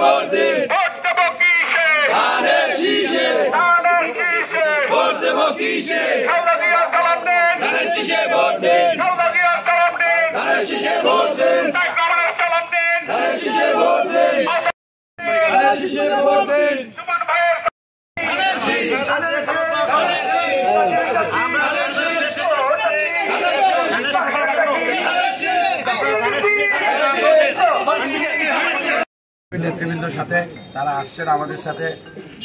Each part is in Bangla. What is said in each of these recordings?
ভোট দিন, ভোট দেব কিসে, ধানের শীষে, ধানের শীষে, ভোট দেব কিসে, খালেদা জিয়ার সালাম দিন, ধানের শীষে ভোট দিন, খালেদা জিয়ার সালাম দিন, ধানের শীষে ভোট দিন, তারেক রহমানের সালাম দিন, ধানের শীষে ভোট দিন, ধানের শীষে ভোট দিন, সুমন ভাইয়ের ধানের শীষ, ধানের শীষ, ধানের শীষ, আমরা ধানের শীষ নেতৃবৃন্দর সাথে তারা আসছেন, আমাদের সাথে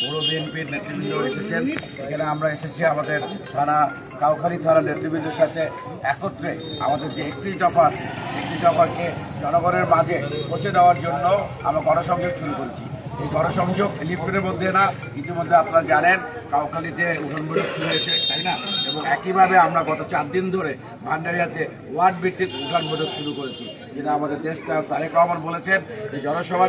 পুরো বিএনপির নেতৃবৃন্দ এসেছেন। এখানে আমরা এসেছি আমাদের থানা কাউখালী থানা নেতৃবৃন্দের সাথে একত্রে আমাদের যে 31 দফা আছে, 31 দফাকে জনগণের মাঝে পৌঁছে দেওয়ার জন্য আমরা গণসংযোগ শুরু করেছি। এই গণসংযোগ লিফটের মধ্যে না, ইতিমধ্যে আপনারা জানেন কাউখালীতে উঠানবৈঠক শুরু হয়েছে, তাই না? এবং একইভাবে আমরা গত 4 দিন ধরে ভান্ডারিয়াতে ওয়ার্ড ভিত্তিক উঠানবৈঠক শুরু করেছি, যেটা আমাদের দেশটা তারেক রহমান বলেছেন যে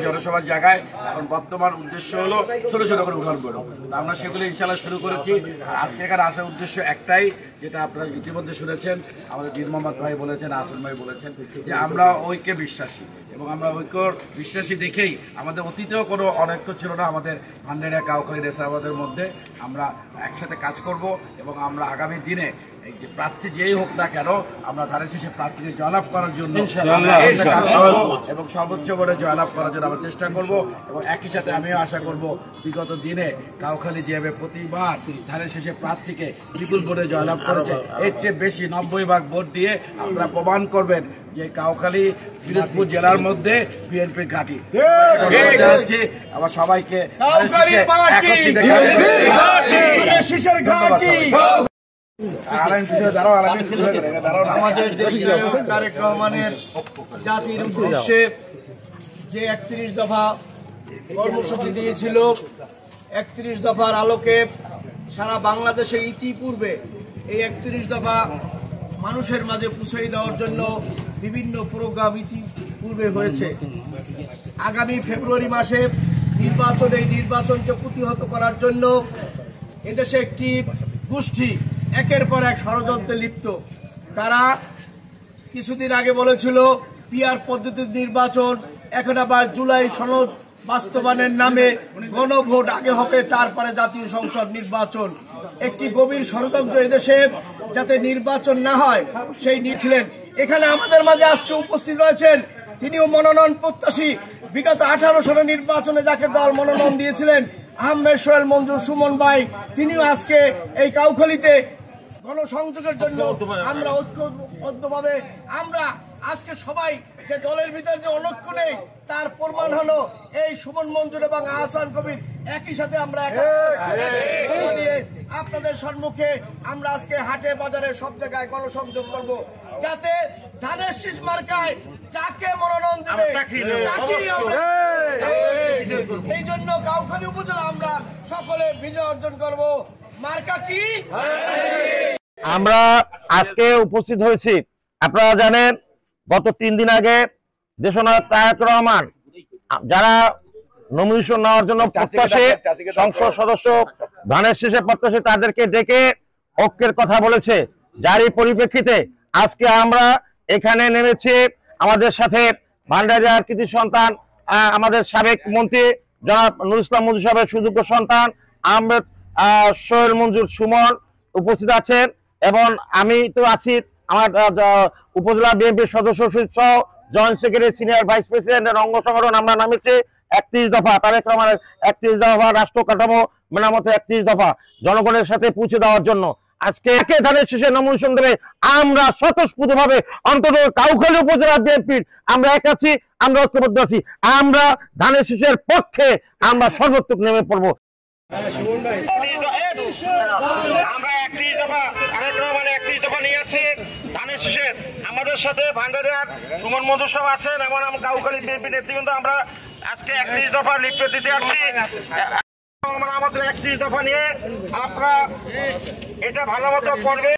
জনসভার জায়গায় এখন বর্তমান উদ্দেশ্য হলো ছোট ছোট করে উঠানবৈঠক। আমরা সেগুলো ইনশাল্লাহ শুরু করেছি। আর আজকে এখানে আসার উদ্দেশ্য একটাই, যেটা আপনারা ইতিমধ্যে শুনেছেন, আমাদের দীন মোহাম্মদ ভাই বলেছেন, আসন ভাই বলেছেন যে আমরা ঐক্যে বিশ্বাসী, এবং আমরা ঐক্যর বিশ্বাসী দেখেই আমাদের অতীতেও কোনো অনৈক্য ছিল না আমাদের ভান্ডারিয়া কাউখালী নেশাবাদের মধ্যে। আমরা একসাথে কাজ করব এবং আমরা আগামী দিনে এই যে প্রার্থী যেই হোক না কেন, আমরা ধানের শীষে প্রার্থীকে জয়লাভ করার জন্য কাজ করব এবং সর্বোচ্চ ভোটে জয়লাভ করার জন্য আমরা চেষ্টা করব। এবং একই সাথে আমিও আশা করব বিগত দিনে কাউখালী যেভাবে প্রতিবার ধানের শীষে প্রার্থীকে বিপুল ভোটে জয়লাভ করেছে, এর চেয়ে বেশি 90 ভাগ ভোট দিয়ে আপনারা প্রমাণ করবেন যে কাউখালী পিরোজপুর জেলার মধ্যে বিএনপির ঘাঁটি। আবার সবাইকে আমাদের দেশের তারেক রহমানের জাতির উদ্দেশ্যে যে 31 দফা কর্মসূচি দিয়েছিল, 31 দফার আলোকে সারা বাংলাদেশে ইতিপূর্বে এই 31 দফা মানুষের মাঝে পৌঁছে দেওয়ার জন্য বিভিন্ন প্রোগ্রাম ইতিপূর্বে হয়েছে। আগামী ফেব্রুয়ারি মাসে নির্বাচন, এই নির্বাচনকে প্রতিহত করার জন্য এদেশে একটি গোষ্ঠী একের পর এক ষড়যন্ত্রে লিপ্ত। তারা কিছুদিন আগে বলেছিল পিআর পদ্ধতির নির্বাচন, এখন আবার জুলাই সনদ বাস্তবায়নের নামে গণভোট আগে হবে, তারপরে জাতীয় সংসদ নির্বাচন। একটি গভীর ষড়যন্ত্র এদেশে যাতে নির্বাচন না হয় সেই নিয়েছিলেন। এখানে আমাদের মাঝে আজকে উপস্থিত রয়েছেন তিনিও মনোনয়ন প্রত্যাশী। বিগত 18 সালের নির্বাচনে যাকে দল মনোনয়ন দিয়েছিলেন আহমেদ সোহেল মঞ্জুর সুমন ভাই, তিনিও আজকে এই কাউখালীতে গণসংযোগের জন্য আমরা ঐক্যবদ্ধভাবে আমরা আজকে সবাই যে দলের ভিতরে যে অনৈক্য নেই তার প্রমাণ হলো এই সুমন মঞ্জুর এবং আহসান কবির একই সাথে আমরা আপনাদের সম্মুখে আমরা আজকে হাটে বাজারে সব জায়গায় গণসংযোগ করব, যাতে ধানের শীষ মার্কায় যাকে মনোনয়ন দেবে এই জন্য কাউখালী উপজেলা আমরা সকলে বিজয় অর্জন করব। মার্কা কি? আমরা আজকে উপস্থিত হয়েছি, আপনারা জানেন গত 3 দিন আগে দেশনায়ক তারেক রহমান যারা নমিনেশন নেওয়ার জন্য প্রত্যাশী সংসদ সদস্য ধানের শীষে প্রত্যাশী তাদেরকে ডেকে ঐক্যের কথা বলেছে। যারই পরিপ্রেক্ষিতে আজকে আমরা এখানে নেমেছি। আমাদের সাথে ভান্ডারিয়ার কৃতি সন্তান আমাদের সাবেক মন্ত্রী জনাব নুরুল ইসলাম মঞ্জুর সাহেবের সুযোগ্য সন্তান আহমেদ সোহেল মঞ্জুর সুমন উপস্থিত আছেন, এবং আমি তো আছি, আমার উপজেলা বিএনপির সদস্য সহ জয়েন্ট সেক্রেটারি সিনিয়র ভাইস প্রেসিডেন্টের অঙ্গ সংগঠন। আমরা নামেছি 31 দফা তারেক রহমানের 31 দফা রাষ্ট্র কাঠামো মেরামতে 31 দফা জনগণের সাথে পৌঁছে দেওয়ার জন্য আজকে একে ধানের শীষে নমিনেশন দেবে। আমরা স্বতঃস্ফূর্তভাবে অন্তত কাউখালী উপজেলা বিএনপির আমরা এক আছি, আমরা ঐক্যবদ্ধ আছি, আমরা ধানের শীষের পক্ষে আমরা সর্বোত্তক নেমে পড়বো। আমরা 31 দফা তারেক রহমানের 31 দফা নিয়ে আসছি ধানের শীষে। আমাদের সাথে ভান্ডারিয়ার সুমন মঞ্জুর সাহেব আছেন, এবং কাউখালী বিএনপি নেতৃবৃন্দ। আমরা আজকে 31 দফা লিফলেট দিতে আসছি। আমরা আমাদের 31 দফা নিয়ে আপনারা এটা ভালো মতো করবে।